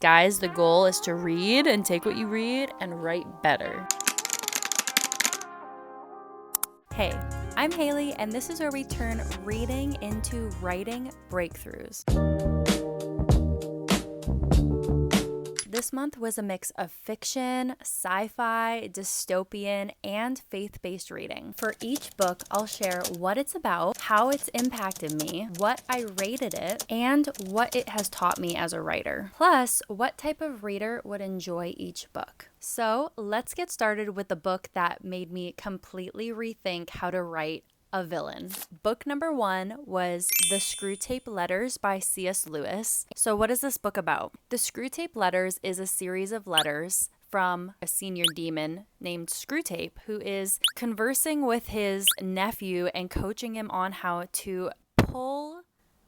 Guys, the goal is to read and take what you read and write better. Hey, I'm Haley, and this is where we turn reading into writing breakthroughs. This month was a mix of fiction, sci-fi, dystopian, and faith-based reading. For each book, I'll share what it's about, how it's impacted me, what I rated it, and what it has taught me as a writer. Plus, what type of reader would enjoy each book. So let's get started with the book that made me completely rethink how to write a villain. Book number 1 was The Screwtape Letters by C.S. Lewis. So what is this book about? The Screwtape Letters is a series of letters from a senior demon named Screwtape, who is conversing with his nephew and coaching him on how to pull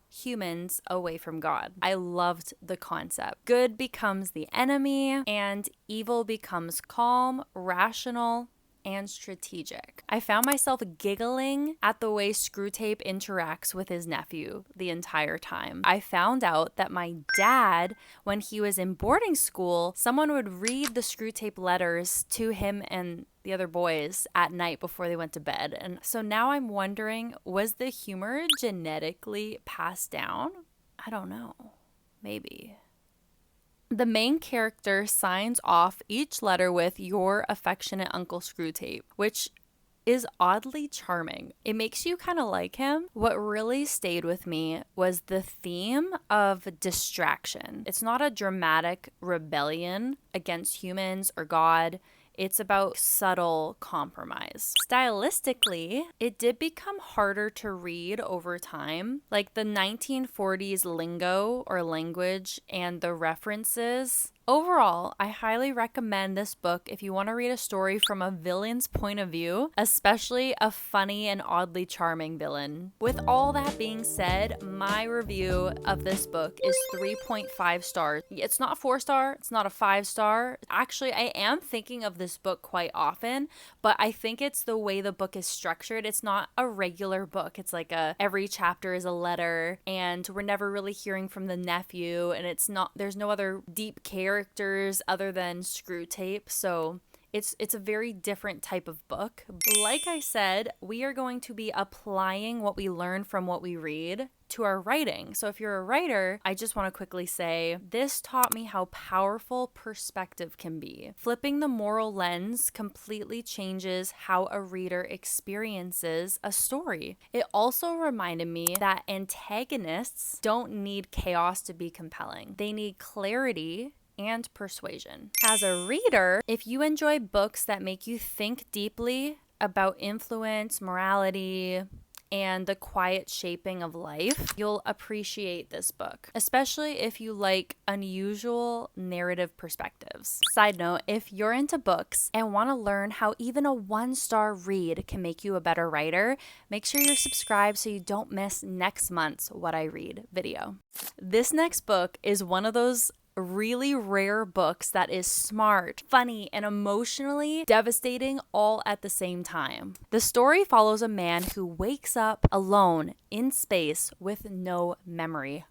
humans away from God. I loved the concept. Good becomes the enemy, and evil becomes calm, rational, and strategic. I found myself giggling at the way Screwtape interacts with his nephew the entire time. I found out that my dad, when he was in boarding school, someone would read the Screwtape letters to him and the other boys at night before they went to bed. And so now I'm wondering, was the humor genetically passed down? I don't know. Maybe. The main character signs off each letter with "Your affectionate Uncle Screwtape," which is oddly charming. It makes you kind of like him. What really stayed with me was the theme of distraction. It's not a dramatic rebellion against humans or God. It's about subtle compromise. Stylistically, it did become harder to read over time. Like the 1940s lingo or language and the references. Overall, I highly recommend this book if you want to read a story from a villain's point of view, especially a funny and oddly charming villain. With all that being said, my review of this book is 3.5 stars. It's not 4-star, it's not a 5-star. Actually, I am thinking of this book quite often, but I think it's the way the book is structured. It's not a regular book. It's like every chapter is a letter, and we're never really hearing from the nephew, and there's no other deep characters other than Screwtape, so it's a very different type of book. Like I said, we are going to be applying what we learn from what we read to our writing. So if you're a writer, I just want to quickly say, this taught me how powerful perspective can be. Flipping the moral lens completely changes how a reader experiences a story. It also reminded me that antagonists don't need chaos to be compelling. They need clarity and persuasion. As a reader, if you enjoy books that make you think deeply about influence, morality, and the quiet shaping of life, you'll appreciate this book, especially if you like unusual narrative perspectives. Side note, if you're into books and want to learn how even a 1-star read can make you a better writer, make sure you're subscribed so you don't miss next month's What I Read video. This next book is one of those really rare books that is smart, funny, and emotionally devastating all at the same time. The story follows a man who wakes up alone in space with no memory.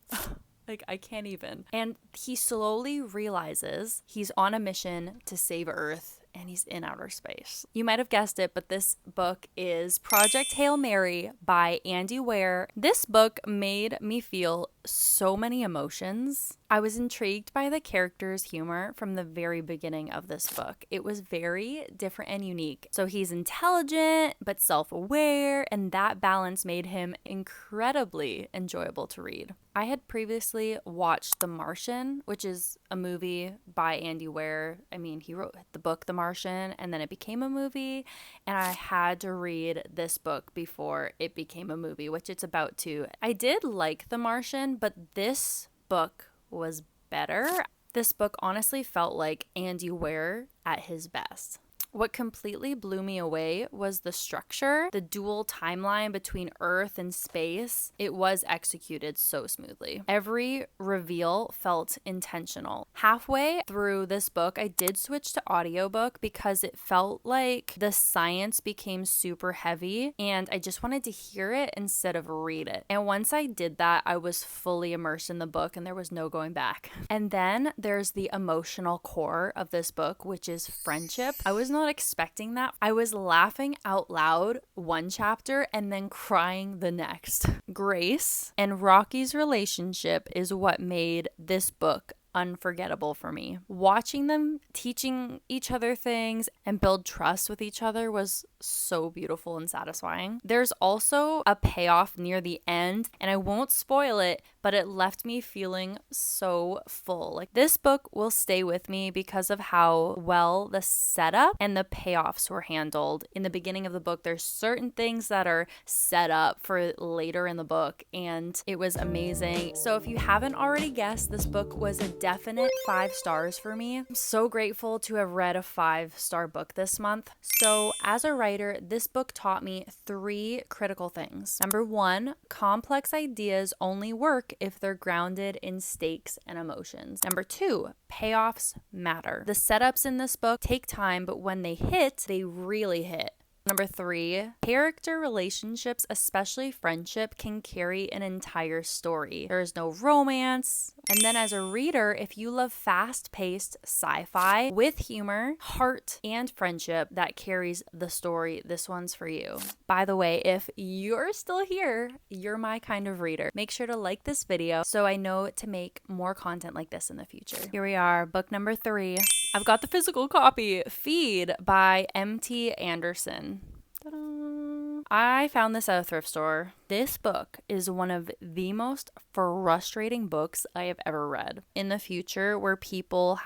Like, I can't even. And he slowly realizes he's on a mission to save Earth, and he's in outer space. You might have guessed it, but this book is Project Hail Mary by Andy Weir. This book made me feel so many emotions. I was intrigued by the character's humor from the very beginning of this book. It was very different and unique. So he's intelligent but self-aware, and that balance made him incredibly enjoyable to read. I had previously watched The Martian, which is a movie by Andy Weir. I mean, he wrote the book The Martian, and then it became a movie, and I had to read this book before it became a movie, which it's about to. I did like The Martian, but this book was better. This book honestly felt like Andy Weir at his best. What completely blew me away was the structure, the dual timeline between Earth and space. It was executed so smoothly. Every reveal felt intentional. Halfway through this book, I did switch to audiobook because it felt like the science became super heavy and I just wanted to hear it instead of read it. And once I did that, I was fully immersed in the book and there was no going back. And then there's the emotional core of this book, which is friendship. I was not expecting that. I was laughing out loud one chapter and then crying the next. Grace and Rocky's relationship is what made this book unforgettable for me. Watching them teaching each other things and build trust with each other was so beautiful and satisfying. There's also a payoff near the end, and I won't spoil it, but it left me feeling so full. Like, this book will stay with me because of how well the setup and the payoffs were handled. In the beginning of the book, there's certain things that are set up for later in the book, and it was amazing. So if you haven't already guessed, this book was a definite 5 stars for me. I'm so grateful to have read a 5-star book this month. So as a writer, this book taught me 3 critical things. Number 1, complex ideas only work if they're grounded in stakes and emotions. Number 2, payoffs matter. The setups in this book take time, but when they hit, they really hit. Number 3, character relationships, especially friendship, can carry an entire story. There is no romance. And then as a reader, if you love fast-paced sci-fi with humor, heart, and friendship that carries the story, this one's for you. By the way, if you're still here, you're my kind of reader. Make sure to like this video so I know to make more content like this in the future. Here we are, book number 3. I've got the physical copy, Feed by M.T. Anderson. Ta-da. I found this at a thrift store. This book is one of the most frustrating books I have ever read. In the future, where people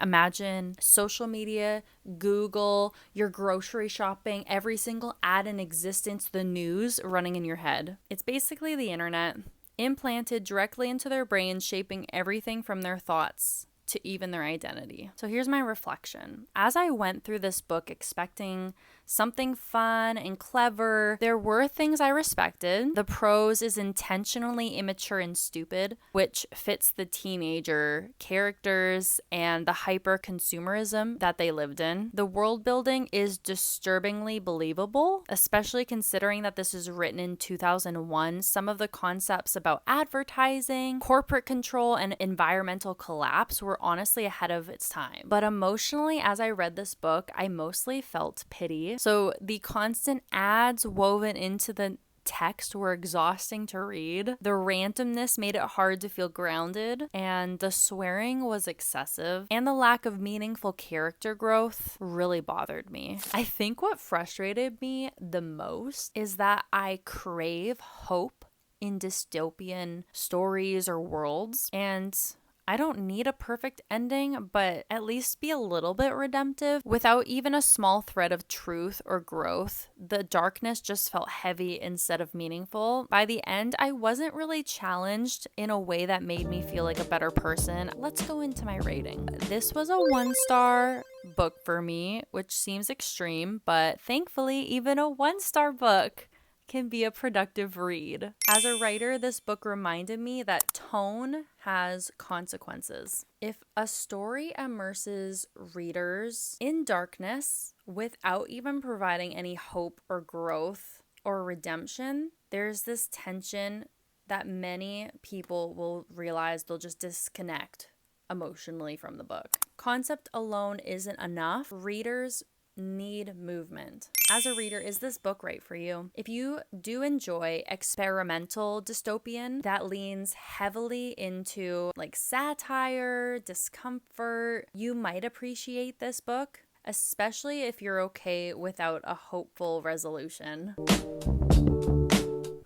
imagine social media, Google, your grocery shopping, every single ad in existence, the news running in your head. It's basically the internet implanted directly into their brains, shaping everything from their thoughts to even their identity. So here's my reflection. As I went through this book expecting something fun and clever, there were things I respected. The prose is intentionally immature and stupid, which fits the teenager characters and the hyper consumerism that they lived in. The world building is disturbingly believable, especially considering that this is written in 2001. Some of the concepts about advertising, corporate control, and environmental collapse were honestly ahead of its time. But emotionally, as I read this book, I mostly felt pity. So the constant ads woven into the text were exhausting to read. The randomness made it hard to feel grounded, and the swearing was excessive, and the lack of meaningful character growth really bothered me. I think what frustrated me the most is that I crave hope in dystopian stories or worlds, and I don't need a perfect ending, but at least be a little bit redemptive. Without even a small thread of truth or growth, the darkness just felt heavy instead of meaningful. By the end, I wasn't really challenged in a way that made me feel like a better person. Let's go into my rating. This was a 1-star book for me, which seems extreme, but thankfully, even a 1-star book can be a productive read. As a writer, this book reminded me that tone has consequences. If a story immerses readers in darkness without even providing any hope or growth or redemption, there's this tension that many people will realize they'll just disconnect emotionally from the book. Concept alone isn't enough. Readers need movement. As a reader, is this book right for you? If you do enjoy experimental dystopian that leans heavily into like satire, discomfort, you might appreciate this book, especially if you're okay without a hopeful resolution.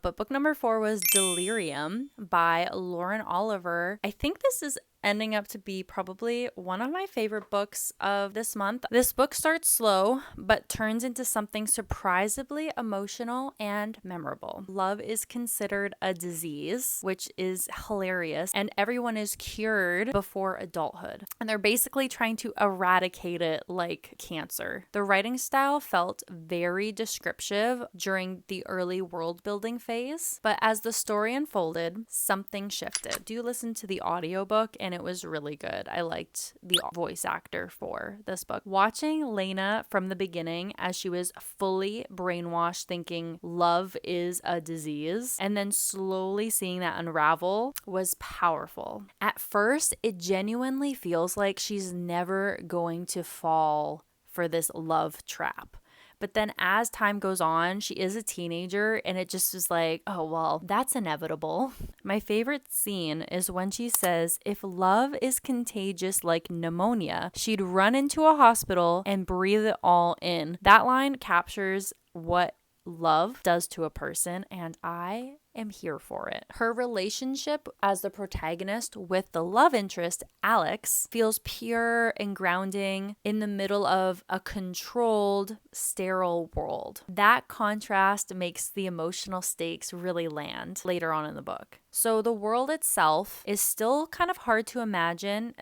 But book number 4 was Delirium by Lauren Oliver. I think this is ending up to be probably one of my favorite books of this month. This book starts slow, but turns into something surprisingly emotional and memorable. Love is considered a disease, which is hilarious, and everyone is cured before adulthood. And they're basically trying to eradicate it like cancer. The writing style felt very descriptive during the early world building phase, but as the story unfolded, something shifted. Do listen to the audiobook, and it was really good. I liked the voice actor for this book. Watching Lena from the beginning as she was fully brainwashed thinking love is a disease, and then slowly seeing that unravel was powerful. At first, it genuinely feels like she's never going to fall for this love trap. But then as time goes on, she is a teenager, and it just is like, oh, well, that's inevitable. My favorite scene is when she says, if love is contagious like pneumonia, she'd run into a hospital and breathe it all in. That line captures what love does to a person, and I am here for it. Her relationship as the protagonist with the love interest, Alex, feels pure and grounding in the middle of a controlled, sterile world. That contrast makes the emotional stakes really land later on in the book. So the world itself is still kind of hard to imagine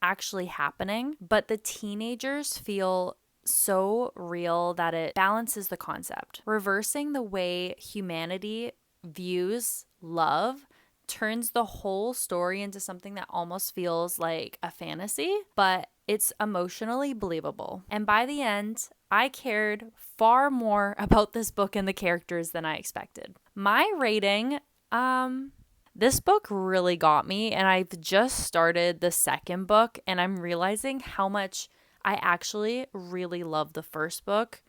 actually happening, but the teenagers feel so real that it balances the concept. Reversing the way humanity views love turns the whole story into something that almost feels like a fantasy, but it's emotionally believable. And by the end, I cared far more about this book and the characters than I expected. My rating, this book really got me, and I've just started the second book, and I'm realizing how much I actually really love the first book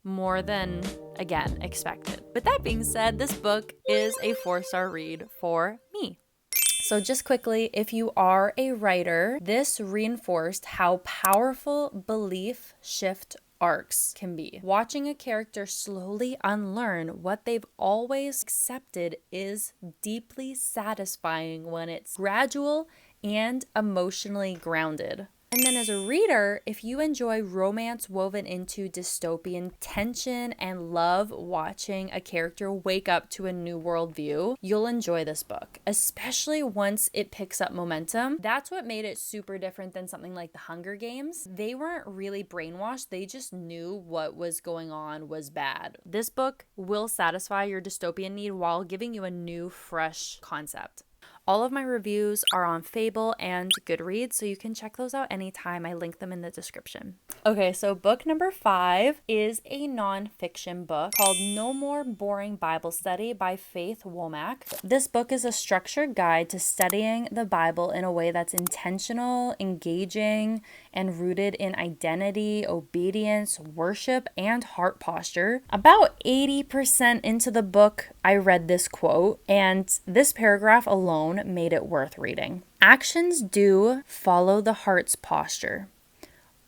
more than, again, expected. With that being said, this book is a 4-star read for me. So just quickly, if you are a writer, this reinforced how powerful belief shift arcs can be. Watching a character slowly unlearn what they've always accepted is deeply satisfying when it's gradual and emotionally grounded. And then as a reader, if you enjoy romance woven into dystopian tension and love watching a character wake up to a new worldview, you'll enjoy this book, especially once it picks up momentum. That's what made it super different than something like The Hunger Games. They weren't really brainwashed. They just knew what was going on was bad. This book will satisfy your dystopian need while giving you a new, fresh concept. All of my reviews are on Fable and GoodReads, so you can check those out anytime. I link them in the description. Okay, so book number 5 is a nonfiction book called No More Boring Bible Study by Faith Womack. This book is a structured guide to studying the Bible in a way that's intentional, engaging, and rooted in identity, obedience, worship, and heart posture. About 80% into the book, I read this quote, and this paragraph alone made it worth reading. Actions do follow the heart's posture.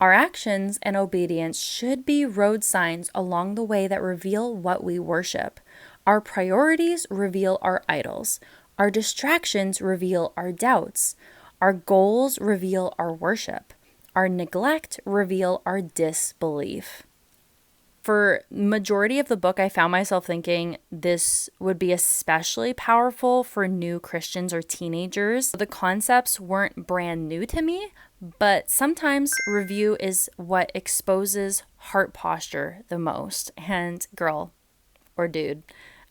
Our actions and obedience should be road signs along the way that reveal what we worship. Our priorities reveal our idols. Our distractions reveal our doubts. Our goals reveal our worship. Our neglect reveal our disbelief. For majority of the book, I found myself thinking this would be especially powerful for new Christians or teenagers. The concepts weren't brand new to me, but sometimes review is what exposes heart posture the most. And girl or dude,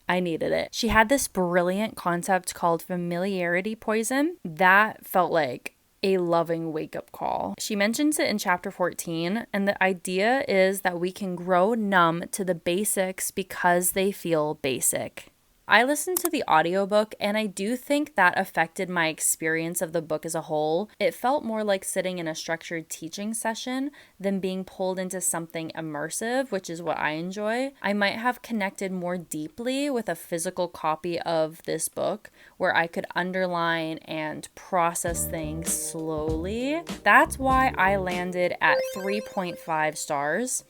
I needed it. She had this brilliant concept called familiarity poison that felt like a loving wake-up call. She mentions it in chapter 14, and the idea is that we can grow numb to the basics because they feel basic. I listened to the audiobook, and I do think that affected my experience of the book as a whole. It felt more like sitting in a structured teaching session than being pulled into something immersive, which is what I enjoy. I might have connected more deeply with a physical copy of this book where I could underline and process things slowly. That's why I landed at 3.5 stars.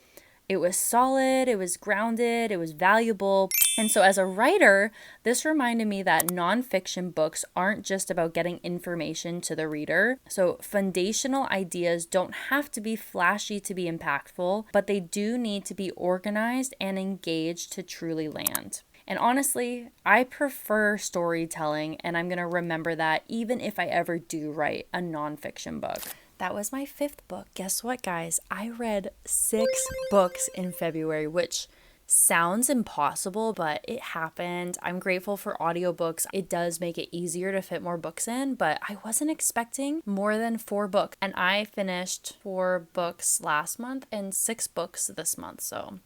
It was solid, it was grounded, it was valuable. And so as a writer, this reminded me that nonfiction books aren't just about getting information to the reader. So foundational ideas don't have to be flashy to be impactful, but they do need to be organized and engaged to truly land. And honestly, I prefer storytelling, and I'm going to remember that even if I ever do write a nonfiction book. That was my 5th book. Guess what, guys? I read 6 books in February, which sounds impossible, but it happened. I'm grateful for audiobooks. It does make it easier to fit more books in, but I wasn't expecting more than 4 books. And I finished 4 books last month and 6 books this month. So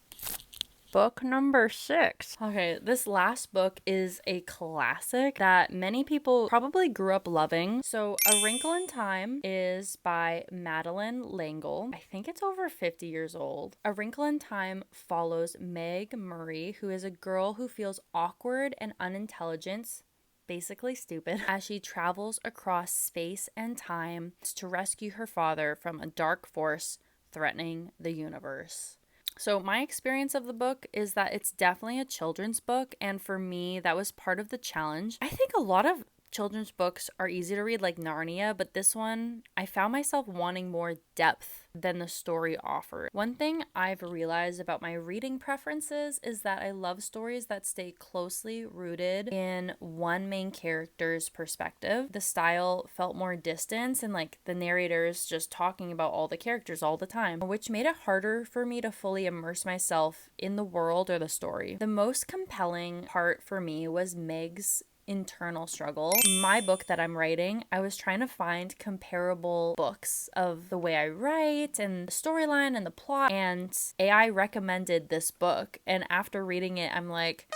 book number 6. Okay, this last book is a classic that many people probably grew up loving. So A Wrinkle in Time is by Madeline L'Engle. I think it's over 50 years old. A Wrinkle in Time follows Meg Murray, who is a girl who feels awkward and unintelligent, basically stupid, as she travels across space and time to rescue her father from a dark force threatening the universe. So my experience of the book is that it's definitely a children's book, and for me, that was part of the challenge. I think a lot of children's books are easy to read, like Narnia, but this one, I found myself wanting more depth than the story offered. One thing I've realized about my reading preferences is that I love stories that stay closely rooted in one main character's perspective. The style felt more distant and like the narrator's just talking about all the characters all the time, which made it harder for me to fully immerse myself in the world or the story. The most compelling part for me was Meg's internal struggle. My book that I'm writing, I was trying to find comparable books of the way I write and the storyline and the plot, and AI recommended this book, and after reading it, I'm like,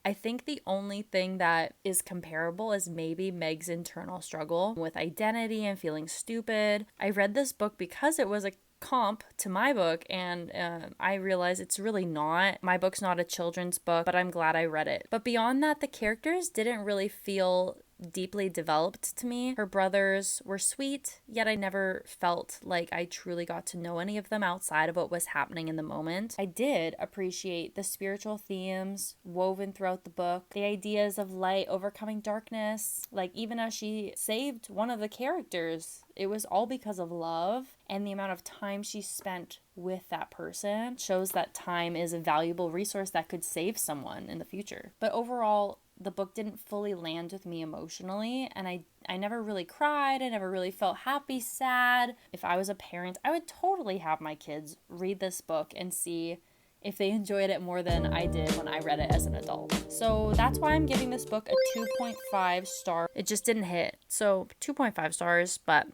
I think the only thing that is comparable is maybe Meg's internal struggle with identity and feeling stupid. I read this book because it was a comp to my book, and I realized it's really not. My book's not a children's book, but I'm glad I read it. But beyond that, the characters didn't really feel deeply developed to me. Her brothers were sweet, yet I never felt like I truly got to know any of them outside of what was happening in the moment. I did appreciate the spiritual themes woven throughout the book, the ideas of light overcoming darkness, like even as she saved one of the characters, it was all because of love, and the amount of time she spent with that person shows that time is a valuable resource that could save someone in the future. But overall, the book didn't fully land with me emotionally, and I never really cried. I never really felt happy, sad. If I was a parent, I would totally have my kids read this book and see if they enjoyed it more than I did when I read it as an adult. So that's why I'm giving this book a 2.5 star. It just didn't hit. So 2.5 stars, but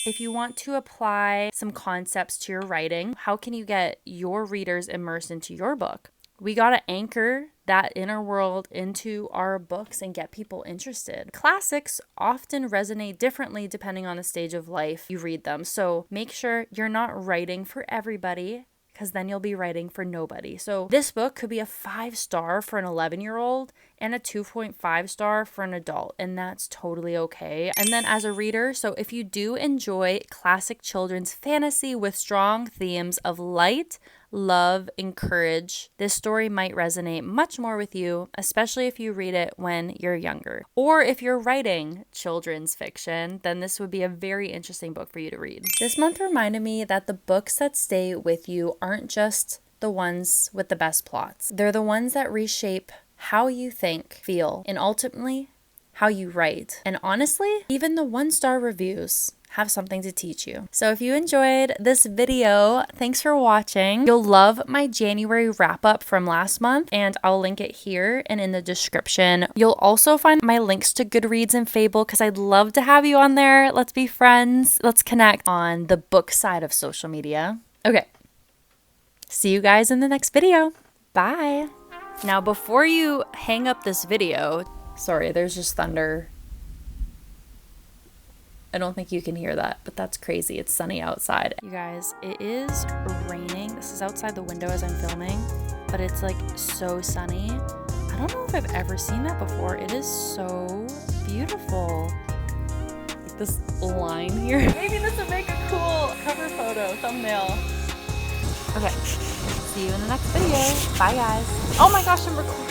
if you want to apply some concepts to your writing, how can you get your readers immersed into your book? We got to anchor that inner world into our books and get people interested. Classics often resonate differently depending on the stage of life you read them. So make sure you're not writing for everybody, because then you'll be writing for nobody. So this book could be a 5-star for an 11-year-old and a 2.5 star for an adult, and that's totally okay. And then as a reader, so if you do enjoy classic children's fantasy with strong themes of light, love, and courage, this story might resonate much more with you, especially if you read it when you're younger. Or if you're writing children's fiction, then this would be a very interesting book for you to read. This month reminded me that the books that stay with you aren't just the ones with the best plots. They're the ones that reshape how you think, feel, and ultimately how you write. And honestly, even the 1-star reviews have something to teach you. So if you enjoyed this video, thanks for watching. You'll love my January wrap up from last month, and I'll link it here and in the description. You'll also find my links to GoodReads and Fable, because I'd love to have you on there. Let's be friends. Let's connect on the book side of social media. Okay. See you guys in the next video. Bye. Now, before you hang up this video, sorry, there's just thunder. I don't think you can hear that, but that's crazy. It's sunny outside. You guys, it is raining. This is outside the window as I'm filming, but it's like so sunny. I don't know if I've ever seen that before. It is so beautiful. Like this line here. Maybe this would make a cool cover photo, thumbnail. Okay, see you in the next video. Bye guys. Oh my gosh, I'm recording.